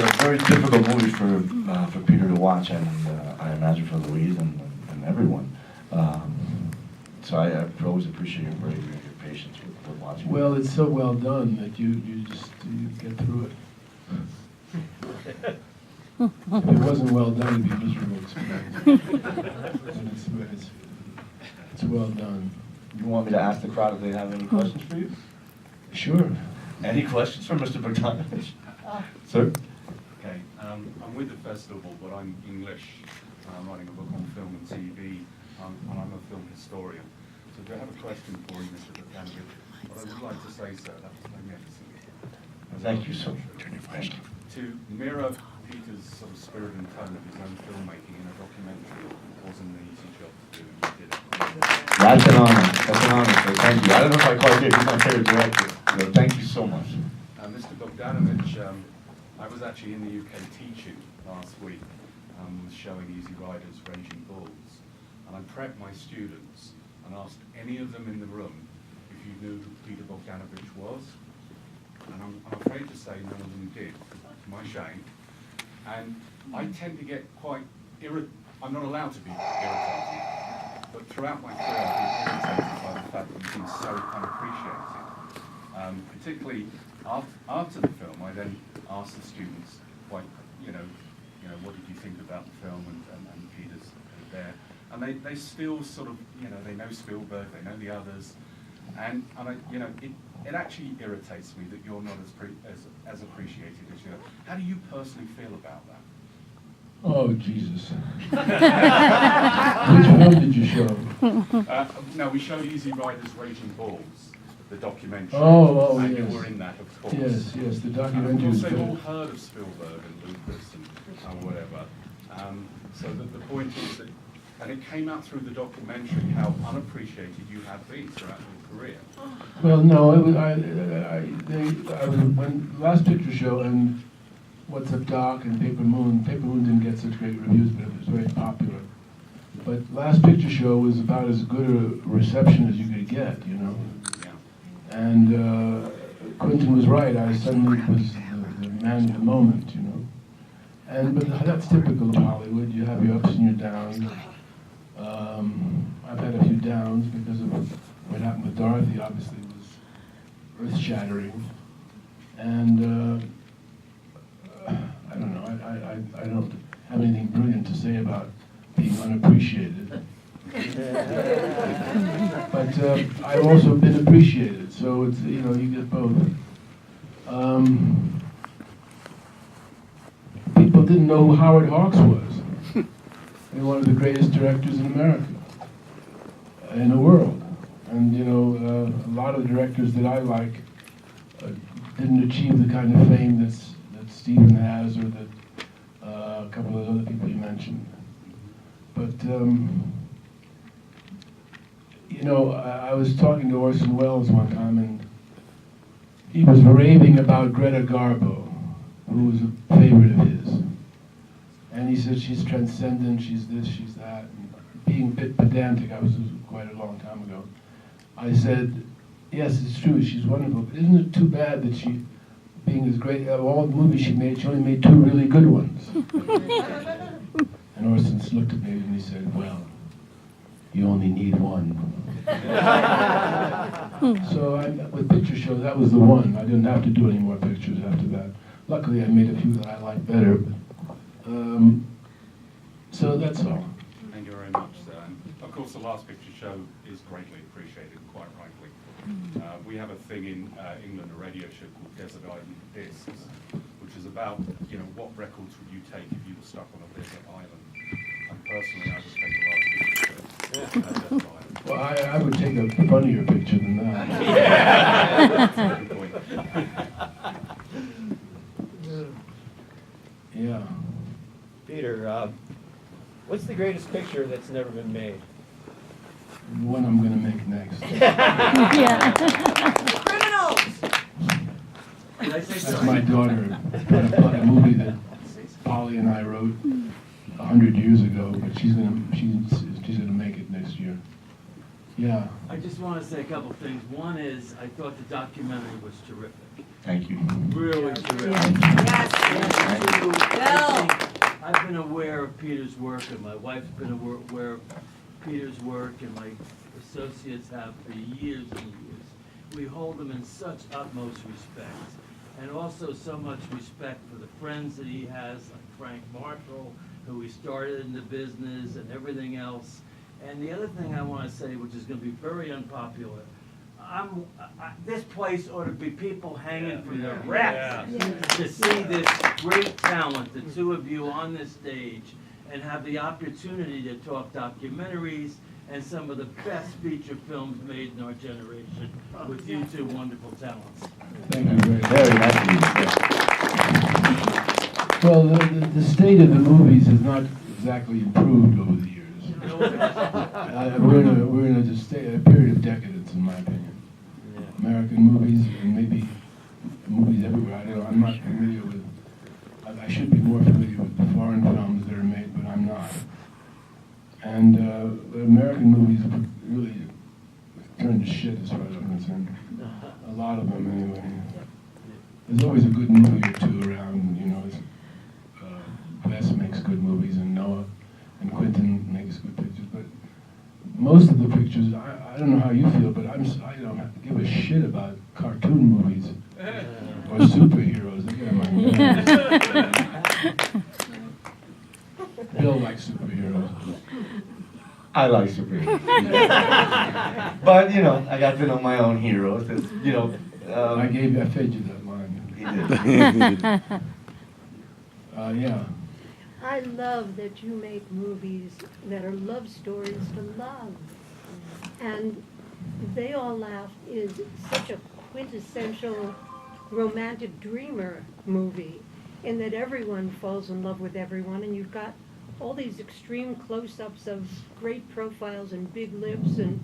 a very difficult movie for Peter to watch, and I imagine for Louise and everyone. So I always appreciate your bravery and your patience with watching. Well, it's so well done that you get through it. If it wasn't well done, it'd be a miserable experience. But it's well done. You want me to ask the crowd if they have any questions for you? Sure. Any questions for Mr. Bogdanovich? Sir? Okay, I'm with the festival, but I'm English. I'm writing a book on film and TV, and I'm a film historian. So if I have a question for you, Mr. Bogdanovich, what I would like to say, sir, that was magnificent. Thank you, sir. To mirror Peter's sort of spirit and tone of his own filmmaking in a documentary wasn't an easy job to do, and you did it. That's an honor. That's an honor, sir. Thank you. I don't know if I quite did. He's my favorite director. So thank you so much. Mr. Bogdanovich, I was actually in the UK teaching last week, showing Easy Riders Raging Bulls, and I prepped my students and asked any of them in the room if you knew who Peter Bogdanovich was, and I'm afraid to say none of them did, to my shame. And I tend to get quite irritated. I'm not allowed to be irritated, but throughout my career I've been irritated by the fact that you've been so unappreciated. Particularly after the film, I then asked the students, quite, what did you think about the film and Peter's there, and they still sort of, they know Spielberg, they know the others, and it actually irritates me that you're not as appreciated as you are. How do you personally feel about that? Oh, Jesus. Which film did you show? No, we showed Easy Riders Raging Bulls, the documentary. Oh, and yes. you were in that, of course. Yes, the And documentary of was course, they've all good. heard of Spielberg and Lucas and whatever. So the point is that, and it came out through the documentary how unappreciated you have been throughout your career. Well, no, it was, I was when Last Picture Show and What's Up Doc and Paper Moon didn't get such great reviews, but it was very popular. But Last Picture Show was about as good a reception as you could get, Yeah. And Quentin was right. I suddenly was the man of the moment, But that's typical of Hollywood. You have your ups and your downs. I've had a few downs because of what happened with Dorothy. Obviously, was earth-shattering. And I don't know. I don't have anything brilliant to say about being unappreciated. But I've also been appreciated, so it's, you get both. People didn't know who Howard Hawks was. He was one of the greatest directors in America, in the world. And, a lot of the directors that I like didn't achieve the kind of fame that Stephen has, or that a couple of other people you mentioned. But, I was talking to Orson Welles one time, and he was raving about Greta Garbo, who was a favorite of his. And he said she's transcendent, she's this, she's that. And being a bit pedantic, I was quite a long time ago. I said, yes, it's true, she's wonderful, but isn't it too bad that she, being as great, of all the movies she made, she only made 2 really good ones? And Orson looked at me and he said, well, you only need 1. So with Picture Show, that was the one. I didn't have to do any more pictures after that. Luckily, I made a few that I liked better. So that's all. Thank you very much, sir. And of course, the Last Picture Show is greatly appreciated, quite rightly. We have a thing in England, a radio show called Desert Island Discs, which is about, what records would you take if you were stuck on a desert island? And personally, I would take the Last Picture Show. Desert Island. Well, I would take a funnier picture than that. That's a good point. Yeah. Peter, what's the greatest picture that's never been made? The one I'm going to make next. Criminals! Did I say That's something? my daughter. A movie that Polly and I wrote 100 years ago, but she's gonna make it next year. Yeah. I just want to say a couple things. One is, I thought the documentary was terrific. Thank you. Really terrific. Yes. Bill. I've been aware of Peter's work, and my wife's been aware of Peter's work, and my associates have for years and years. We hold him in such utmost respect, and also so much respect for the friends that he has, like Frank Marshall, who he started in the business and everything else. And the other thing I want to say, which is going to be very unpopular, this place ought to be people hanging from their breath to see this great talent, the two of you on this stage, and have the opportunity to talk documentaries and some of the best feature films made in our generation with you two wonderful talents. Thank you very much. Very nice of you. Well, the state of the movies has not exactly improved over the years. We're in a period of decadence, in my opinion. American movies, and maybe movies everywhere. I'm not familiar with. I should be more familiar with the foreign films that are made, but I'm not. And the American movies really turned to shit, as far as I'm concerned. A lot of them, anyway. There's always a good movie or two around, you know. Wes makes good movies, and Noah and Quentin makes good pictures, but most of the pictures, I don't know how you feel, but I don't have to give a shit about cartoon movies or superheroes. They get on my nerves. Bill likes superheroes. I like superheroes. But, you know, I got to know my own heroes. It's, you know, I fed you that line. He did. Yeah. I love that you make movies that are love stories to love. And They All Laughed is such a quintessential romantic dreamer movie in that everyone falls in love with everyone, and you've got all these extreme close-ups of great profiles and big lips and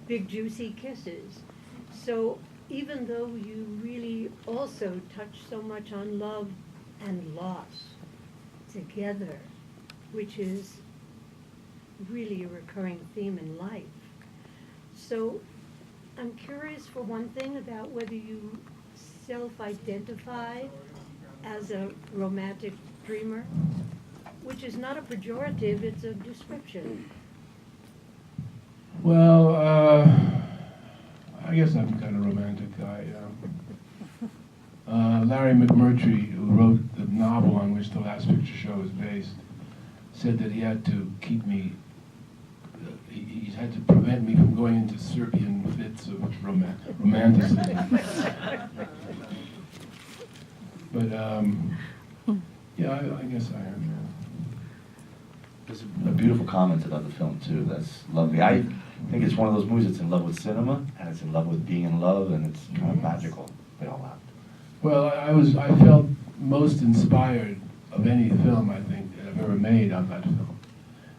big juicy kisses. So even though you really also touch so much on love and loss together, which is really a recurring theme in life. So I'm curious, for one thing, about whether you self-identify as a romantic dreamer, which is not a pejorative, it's a description. Well, I guess I'm kind of a romantic guy. Larry McMurtry, who wrote the novel on which The Last Picture Show is based, said that he had to keep me, he had to prevent me from going into Serbian fits of romanticism. But, yeah, I guess I am. There's a beautiful comment about the film, too. That's lovely. I think it's one of those movies that's in love with cinema, and it's in love with being in love, and it's kind of magical. They all laughed. Well, I felt most inspired of any film, I think, that I've ever made on that film.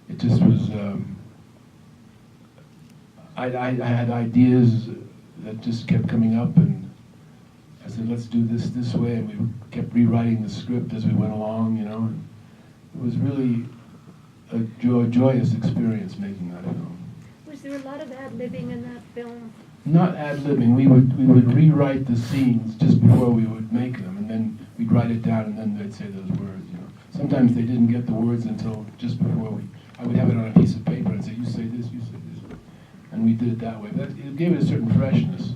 It just was, I had ideas that just kept coming up, and I said, let's do this way, and we kept rewriting the script as we went along, you know. And it was really a joyous experience making that film. Was there a lot of ad-libbing in that film? Not ad-libbing. We would rewrite the scenes just before we would make them, and then we'd write it down, and then they'd say those words. You know, sometimes they didn't get the words until just before I would have it on a piece of paper and say, "You say this, you say this," and we did it that way. It gave it a certain freshness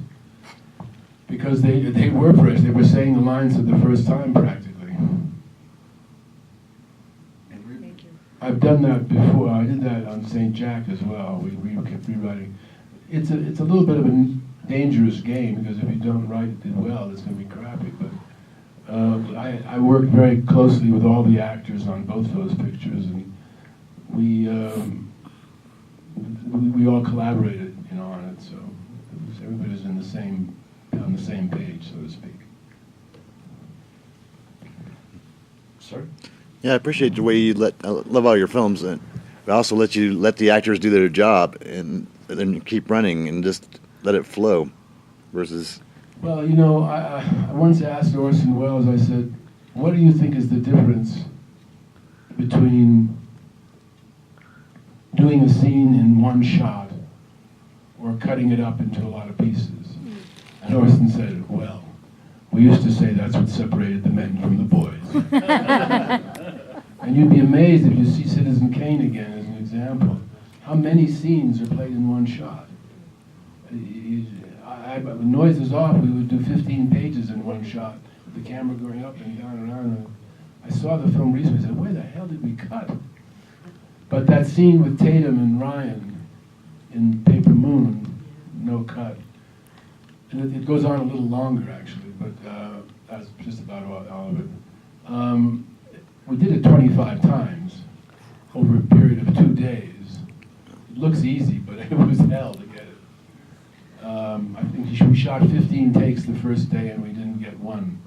because they were fresh. They were saying the lines for the first time practically. Thank you. I've done that before. I did that on St. Jack as well. We kept rewriting. It's a little bit of a dangerous game because if you don't write it well, it's going to be crappy. But I worked very closely with all the actors on both those pictures, and we all collaborated, you know, on it. So everybody's on the same page, so to speak. Sir? Yeah, I appreciate the way you I love all your films, and but also let the actors do their job and then keep running and just let it flow, versus. Well, you know, I once asked Orson Welles, I said, what do you think is the difference between doing a scene in one shot or cutting it up into a lot of pieces? And Orson said, well, We used to say that's what separated the men from the boys. And you'd be amazed if you see Citizen Kane again as an example, how many scenes are played in one shot. When noise was off, we would do 15 pages in one shot, with the camera going up and down and on. I saw the film recently and said, where the hell did we cut? But that scene with Tatum and Ryan in Paper Moon, no cut. And it goes on a little longer, actually, but that's just about all of it. We did it 25 times over a period of 2 days. It looks easy, but it was hell to get it. I think we shot 15 takes the first day and we didn't get one.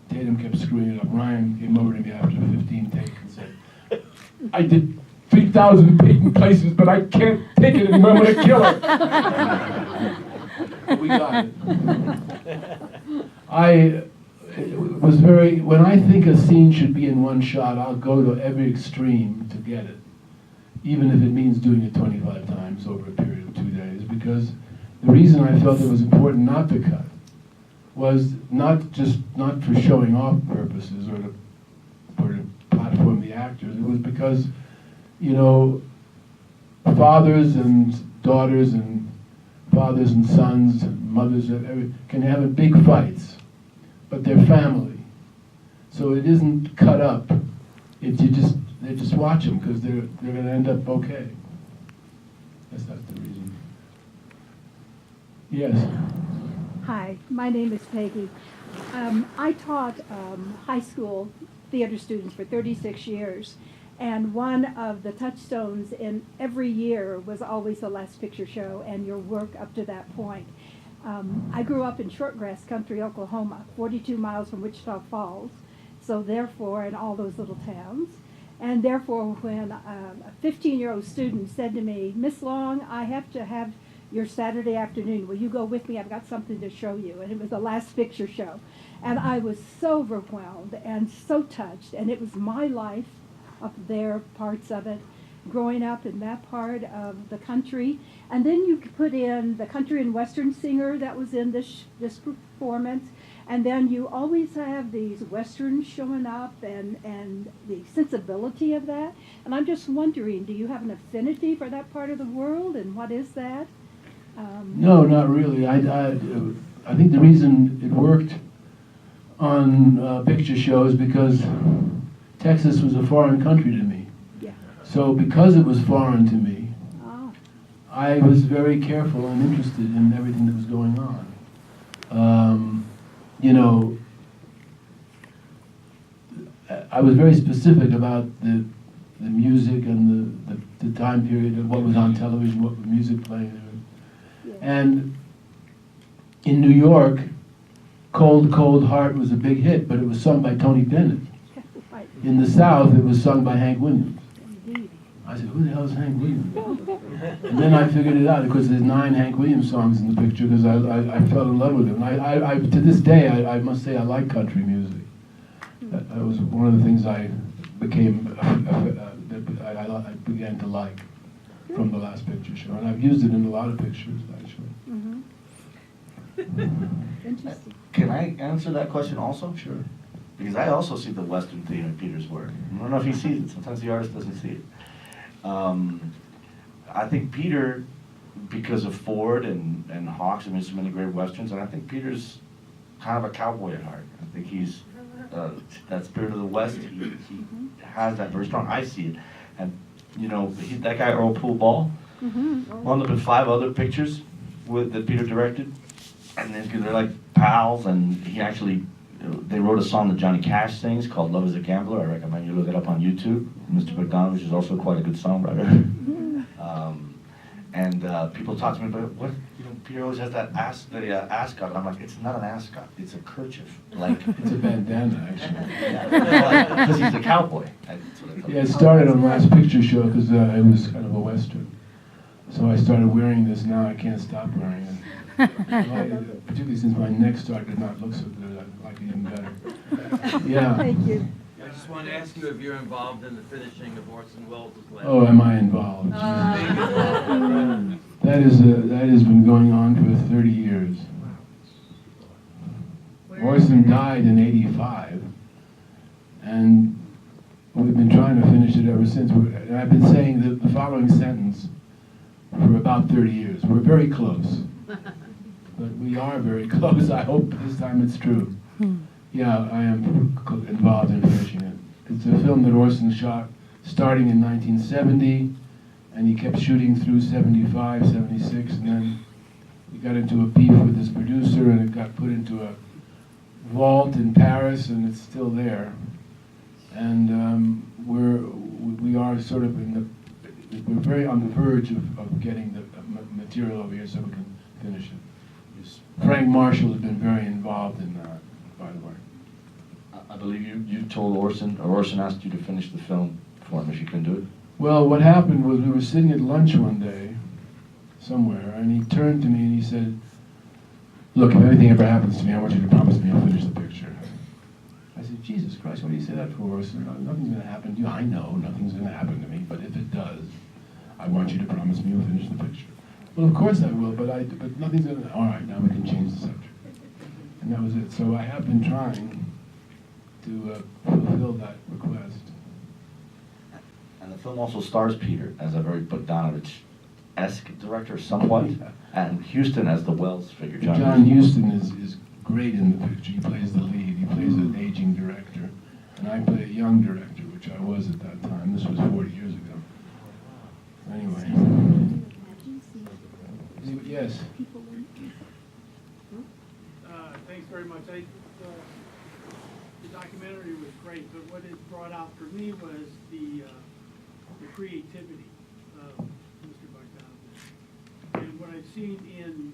Tatum kept screwing it up. Ryan came over to me after 15 takes and said, I did 3,000 Peyton places, but I can't take it anymore. I'm going to kill her. But we got it. It was very, when I think a scene should be in one shot, I'll go to every extreme to get it, even if it means doing it 25 times over a period of 2 days, because the reason I felt it was important not to cut was not for showing off purposes or to platform the actors. It was because, you know, fathers and daughters and fathers and sons and mothers can have big fights, but they're family. So it isn't cut up. They just watch them because they're going to end up okay. That's the reason. Yes. Hi, my name is Peggy. I taught high school theater students for 36 years, and one of the touchstones in every year was always the Last Picture Show and your work up to that point. I grew up in shortgrass country, Oklahoma, 42 miles from Wichita Falls, so therefore, in all those little towns. And therefore, when a 15-year-old student said to me, Miss Long, I have to have your Saturday afternoon. Will you go with me? I've got something to show you. And it was the Last Picture Show. And I was so overwhelmed and so touched. And it was my life, up there, parts of it, growing up in that part of the country. And then you put in the country and western singer that was in this performance. And then you always have these westerns showing up and the sensibility of that. And I'm just wondering, do you have an affinity for that part of the world? And what is that? No, not really. I think the reason it worked on picture shows because Texas was a foreign country to me. Yeah. So because it was foreign to me, Oh. I was very careful and interested in everything that was going on. You know, I was very specific about the music and the time period of what was on television, what was music playing. Yeah. And in New York, Cold, Cold Heart was a big hit, but it was sung by Tony Bennett. Right. In the South, it was sung by Hank Williams. Indeed. I said, who the hell is Hank Williams? And then I figured it out, because there's 9 Hank Williams songs in the picture, because I fell in love with him. I to this day, I must say I like country music. That was one of the things I became, I began to like from the Last Picture Show. And I've used it in a lot of pictures, actually. Mm-hmm. Interesting. Can I answer that question also? Sure. Because I also see the Western theme in Peter's work. I don't know if he sees it. Sometimes the artist doesn't see it. I think Peter, because of Ford and Hawks, I mean, so many great Westerns, and I think Peter's kind of a cowboy at heart. I think he's that spirit of the West. He has that very strong. I see it. And, you know, that guy, Earl Poole Ball, wound up in 5 other pictures that Peter directed. And they're like pals, and he actually, they wrote a song that Johnny Cash sings called Love is a Gambler. I recommend you look it up on YouTube. Mr. Bogdanovich is also quite a good songwriter. People talk to me about, what, you know, Peter always has that ascot. And I'm like, it's not an ascot, it's a kerchief. Like, It's a bandana, actually. because he's a cowboy. That's what I tell Yeah, it started on Last Picture Show because it was kind of a Western. So I started wearing this. Now I can't stop wearing it. Particularly since my neck started to not look so good, I like it even better. Yeah. Thank you. I just wanted to ask you if you're involved in the finishing of Orson Welles' Last. Oh, am I involved? That has been going on for 30 years. Orson died in '85, and we've been trying to finish it ever since. And I've been saying the following sentence for about 30 years. We're very close. But we are very close. I hope this time it's true. Yeah, I am involved in finishing it. It's a film that Orson shot starting in 1970, and he kept shooting through 75, 76, and then he got into a beef with his producer, and it got put into a vault in Paris, and it's still there. And we are sort of we're very on the verge of getting the material over here so we can finish it. Frank Marshall has been very involved in that, by the way. I believe you told Orson, or Orson asked you to finish the film for him if you couldn't do it. Well, what happened was we were sitting at lunch one day, somewhere, and he turned to me and he said, "Look, if anything ever happens to me, I want you to promise me I'll finish the picture." I said, "Jesus Christ, what do you say that for, Orson? Nothing's going to happen to you." "I know, nothing's going to happen to me, but if it does, I want you to promise me you'll finish the picture." "Well, of course I will, but nothing's going to..." "All right, now we can change the subject." And that was it. So I have been trying to fulfill that request. And the film also stars Peter as a very Bogdanovich-esque director, somewhat, and Houston as the Wells figure. John Huston is great in the picture. He plays the lead. He plays an aging director. And I play a young director, which I was at that time. This was 40 years ago. Anyway. Yes. Thanks very much. The documentary was great, but what it brought out for me was the creativity of Mr. Bogdanovich. And what I've seen in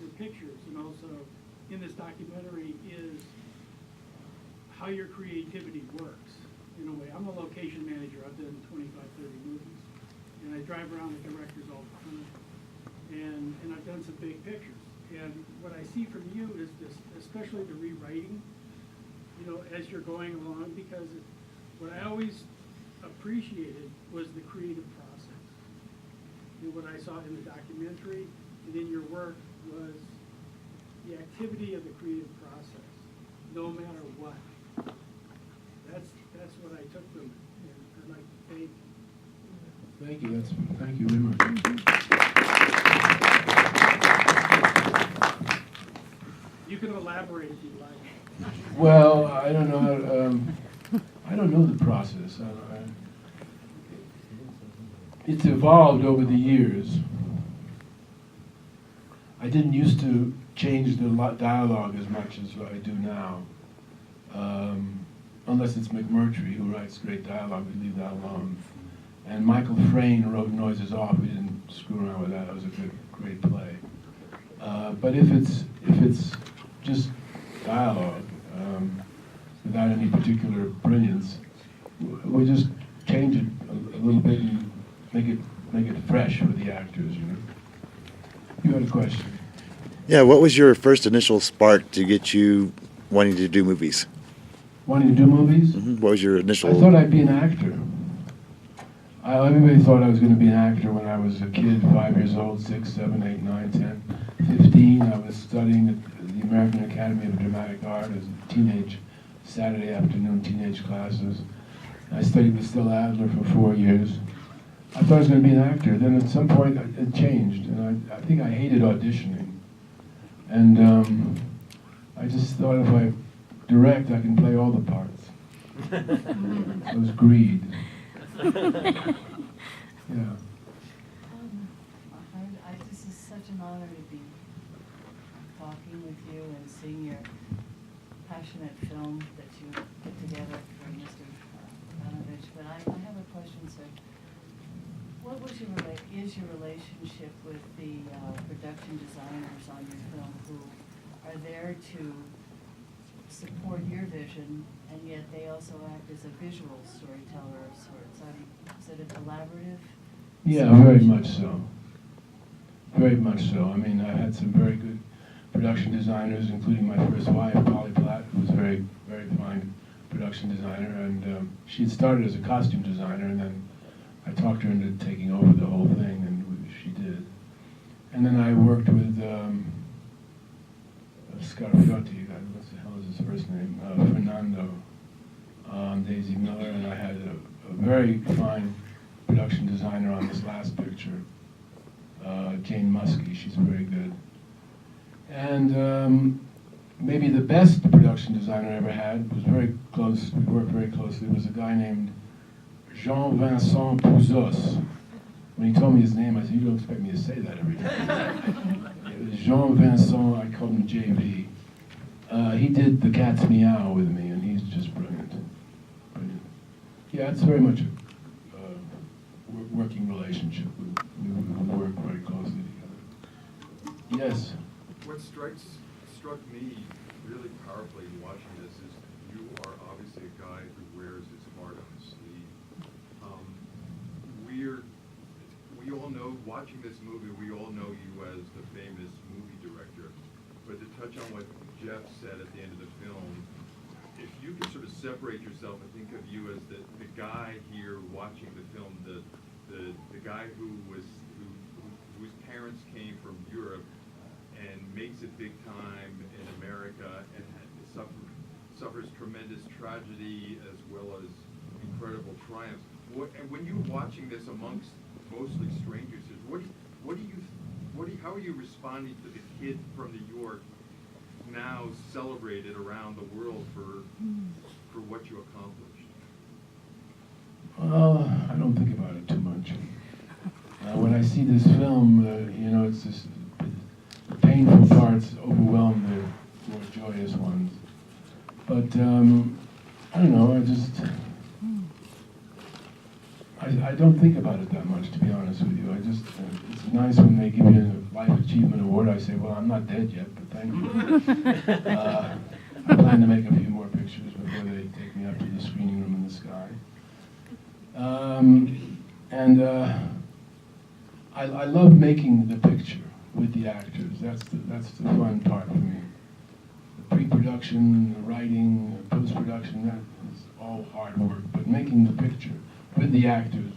your pictures and also in this documentary is how your creativity works. In a way, I'm a location manager. I've done 25, 30 movies. And I drive around with directors all the time. And I've done some big pictures. And what I see from you is this, especially the rewriting, you know, as you're going along, because what I always appreciated was the creative process. And what I saw in the documentary and in your work was the activity of the creative process, no matter what. That's what I took from it, and I'd like to thank you. Thank you. Thank you very much. You can elaborate if you'd like. Well, I don't know. I don't know the process. It's evolved over the years. I didn't used to change the dialogue as much as I do now. Unless it's McMurtry who writes great dialogue, we leave that alone. And Michael Frayn wrote Noises Off. We didn't screw around with that. It was a great play. But if it's just dialogue without any particular brilliance, we just change it a little bit and make it fresh for the actors. You know. You had a question. Yeah, what was your first initial spark to get you wanting to do movies? Wanting to do movies? What was your initial... I thought I'd be an actor. Everybody thought I was going to be an actor when I was a kid, 5 years old, 6, 7, 8, 9, 10, 15. I was studying at the American Academy of Dramatic Art as a teenage, Saturday afternoon teenage classes. I studied with Stella Adler for 4 years. I thought I was going to be an actor. Then at some point it changed, and I think I hated auditioning. And I just thought if I direct, I can play all the parts. It was greed. Yeah. This is such an honor to be talking with you and seeing your passionate film that you put together for Mr. Bogdanovich. But I have a question, sir. What was is your relationship with the production designers on your film who are there to support your vision, and yet they also act as a visual storyteller of sorts? Is it a collaborative? Yeah, very much so. Very much so. I mean, I had some very good production designers, including my first wife, Polly Platt, who was a very, very fine production designer, and she had started as a costume designer, and then I talked her into taking over the whole thing, and she did. And then I worked with Scarfiotti, was his first name, Fernando, on Daisy Miller, and I had a very fine production designer on this last picture, Jane Muskie. She's very good. And maybe the best production designer I ever had was very close. We worked very closely. It was a guy named Jean-Vincent Pouzos. When he told me his name, I said, "You don't expect me to say that every day." It was Jean-Vincent. I called him JV. He did The Cat's Meow with me, and he's just brilliant. Brilliant. Yeah, it's very much a working relationship. We work very closely together. Yes. What struck me really powerfully watching this is you are obviously a guy who wears his heart on his sleeve. We all know, watching this movie, we all know you as the famous movie director. But to touch on what Jeff said at the end of the film, if you could sort of separate yourself and think of you as the guy here watching the film, the guy whose parents came from Europe and makes it big time in America and suffers tremendous tragedy as well as incredible triumphs. And when you're watching this amongst mostly strangers, how are you responding to the kid from New York now celebrated around the world for what you accomplished? Well, I don't think about it too much. When I see this film, it's just the painful parts overwhelm the more joyous ones. But I don't know. I don't think about it that much, to be honest with you. It's nice when they give you a Life Achievement Award. I say, well, I'm not dead yet, but thank you. I plan to make a few more pictures before they take me up to the screening room in the sky. I love making the picture with the actors. That's the fun part for me. The pre-production, the writing, the post-production, that is all hard work. But making the picture with the actors,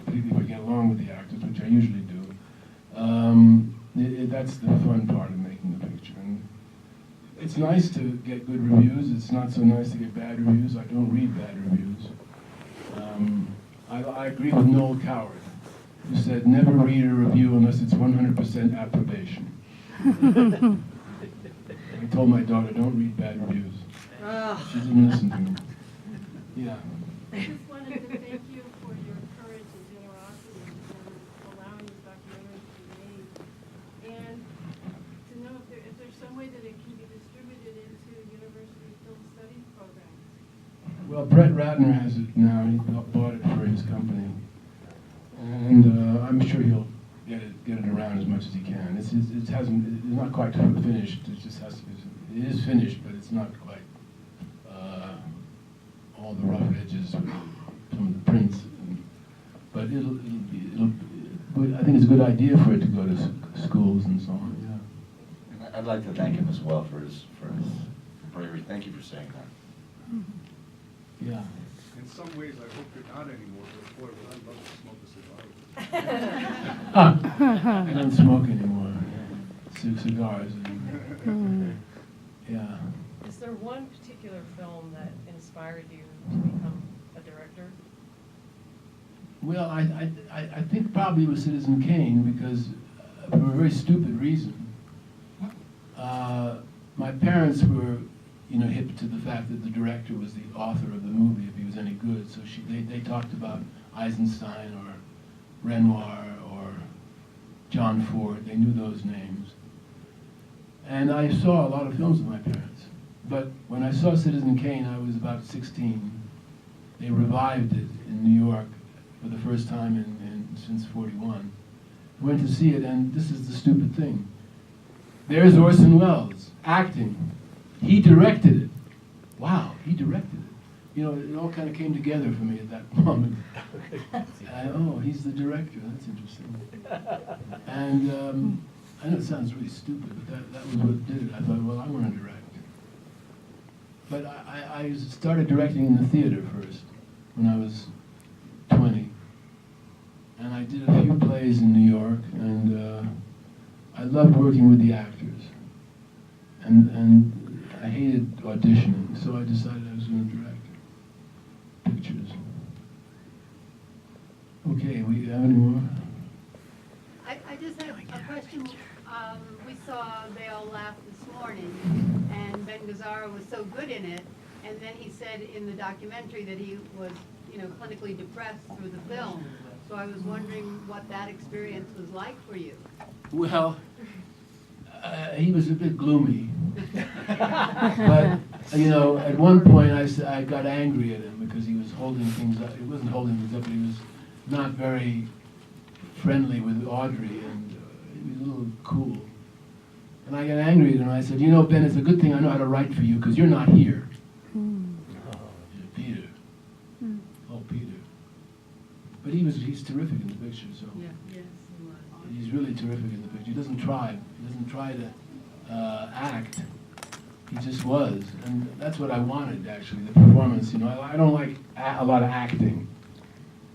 particularly if I get along with the actors, which I usually do, that's the fun part of making the picture. And it's nice to get good reviews. It's not so nice to get bad reviews. I don't read bad reviews. I agree with Noel Coward, who said, never read a review unless it's 100% approbation. I told my daughter, don't read bad reviews. She didn't listen to me. Yeah. I just wanted to thank you for your courage and generosity in allowing this documentary to be made. And to know if there's some way that it can be distributed into university film studies programs. Well, Brett Ratner has it now. He bought it for his company. And I'm sure he'll get it around as much as he can. It's not quite finished. It is finished, but it's not quite all the rough edges with some of the prints. But I think it's a good idea for it to go to schools and so on. Yeah. I'd like to thank him as well for his bravery. Thank you for saying that. Yeah. In some ways, I hope you're not anymore, but boy, would I love to smoke a cigar. I don't smoke anymore. Cigars. Yeah. Is there one particular film that inspired you to become a director? Well, I think probably it was Citizen Kane because for a very stupid reason. My parents were, hip to the fact that the director was the author of the movie if he was any good. So they talked about Eisenstein or Renoir or John Ford. They knew those names. And I saw a lot of films with my parents. But when I saw Citizen Kane, I was about 16. They revived it in New York for the first time since '41. I went to see it, and this is the stupid thing. There's Orson Welles, acting. He directed it. Wow, he directed it. It all kind of came together for me at that moment. He's the director. That's interesting. And I know it sounds really stupid, but that was what did it. I thought, well, I want to direct. But I started directing in the theater first when I was 20. And I did a few plays in New York, and I loved working with the actors. And I hated auditions. decided I was going to direct pictures. Okay, we have any more? I just have a question. We saw They All Laugh this morning, and Ben Gazzara was so good in it, and then he said in the documentary that he was, clinically depressed through the film. So I was wondering what that experience was like for you. Well, he was a bit gloomy. But, at one point I got angry at him because he was holding things up. He wasn't holding things up, but he was not very friendly with Audrey, and he was a little cool. And I got angry at him, and I said, Ben, it's a good thing I know how to write for you, because you're not here. Peter. Oh, Peter. But he's terrific in the picture, so. Yeah, yes, he was. He's really terrific in the picture. He doesn't try to act. He just was, and that's what I wanted, actually, the performance. I don't like a lot of acting.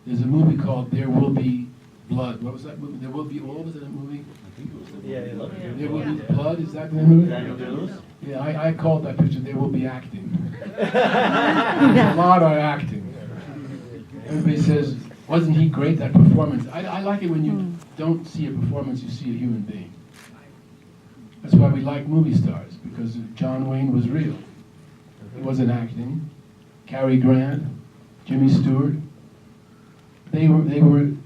There's a movie called There Will Be Blood. What was that movie? There Will Be, what was that movie? I think it was that Yeah, movie. yeah. There Will Be Blood, is that the movie? Daniel Day-Lewis? Yeah, I called that picture There Will Be Acting. A lot of acting. Everybody says, wasn't he great, that performance? I like it when you don't see a performance, you see a human being. That's why we like movie stars, because John Wayne was real. He wasn't acting. Cary Grant, Jimmy Stewart, they were who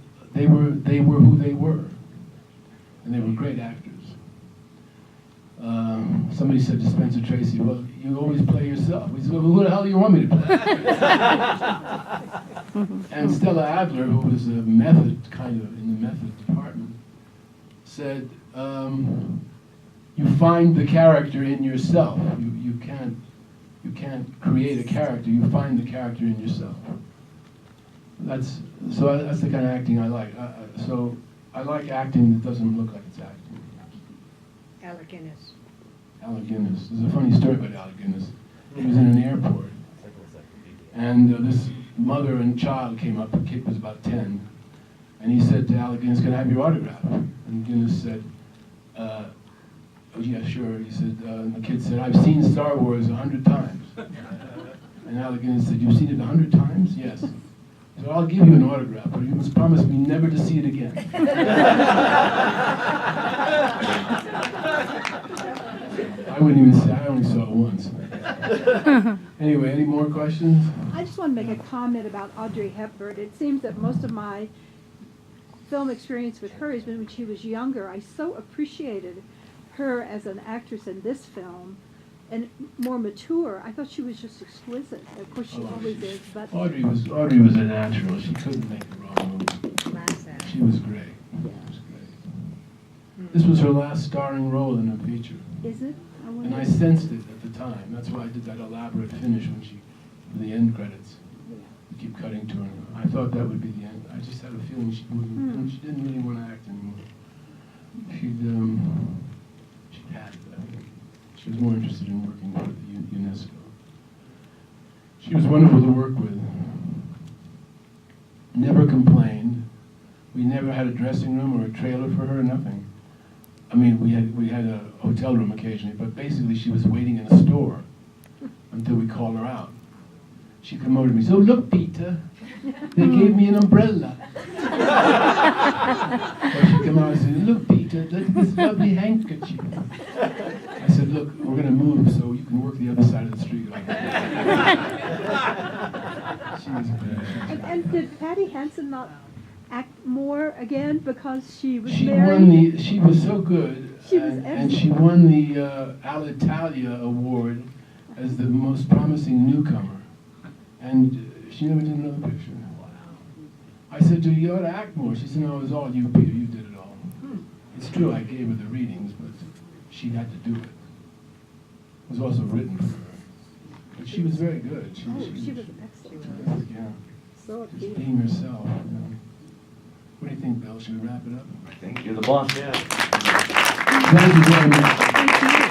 they were, and they were great actors. Somebody said to Spencer Tracy, "Well, you always play yourself." He said, "Well, who the hell do you want me to play?" And Stella Adler, who was in the method department, said, "You find the character in yourself. You can't create a character. You find the character in yourself." That's the kind of acting I like. So I like acting that doesn't look like it's acting. Alec Guinness. Alec Guinness. There's a funny story about Alec Guinness. He was in an airport, and this mother and child came up. The kid was about 10, and he said to Alec Guinness, "Can I have your autograph?" And Guinness said, "Oh yeah, sure." He said, and the kid said, "I've seen Star Wars 100 times." And Alec Guinness said, "You've seen it 100 times?" "Yes." So I'll give you an autograph, but you must promise me never to see it again. I wouldn't even say, I only saw it once. Anyway, any more questions? I just want to make a comment about Audrey Hepburn. It seems that most of my film experience with her has been when she was younger. I so appreciated her as an actress in this film, and more mature. I thought she was just exquisite. Of course, she always is, but Audrey was a natural. She couldn't make the wrong movie. She was great. This was her last starring role in a feature. is it? And I sensed it at the time. That's why I did that elaborate finish for the end credits. You keep cutting to her. I thought that would be the end. I just had a feeling she wouldn't. She didn't really want to act anymore. She'd had it, I think. She was more interested in working with the UNESCO. She was wonderful to work with. Never complained. We never had a dressing room or a trailer for her, nothing. I mean, we had a hotel room occasionally, but basically she was waiting in a store until we called her out. She'd come over to me, "So look, Peter, they gave me an umbrella." Or she'd come out and say, "Look, Peter, look at this lovely handkerchief." I said, "Look, we're going to move so you can work the other side of the street." She was great. And did Patty Hansen not act more again because she was She married? she was so good, She was and she won the Alitalia Award as the most promising newcomer. And she never did another picture. I said to her, "You ought to act more." She said, "No, it was all you, Peter. You did it all." It's true, I gave her the readings, but she had to do it. It was also written for her. But she was very good. She was excellent. Yeah. So Just appealing. being herself. You know. What do you think, Bill? Should we wrap it up? I think you're the boss. Yeah. Thank you very much. Thank you.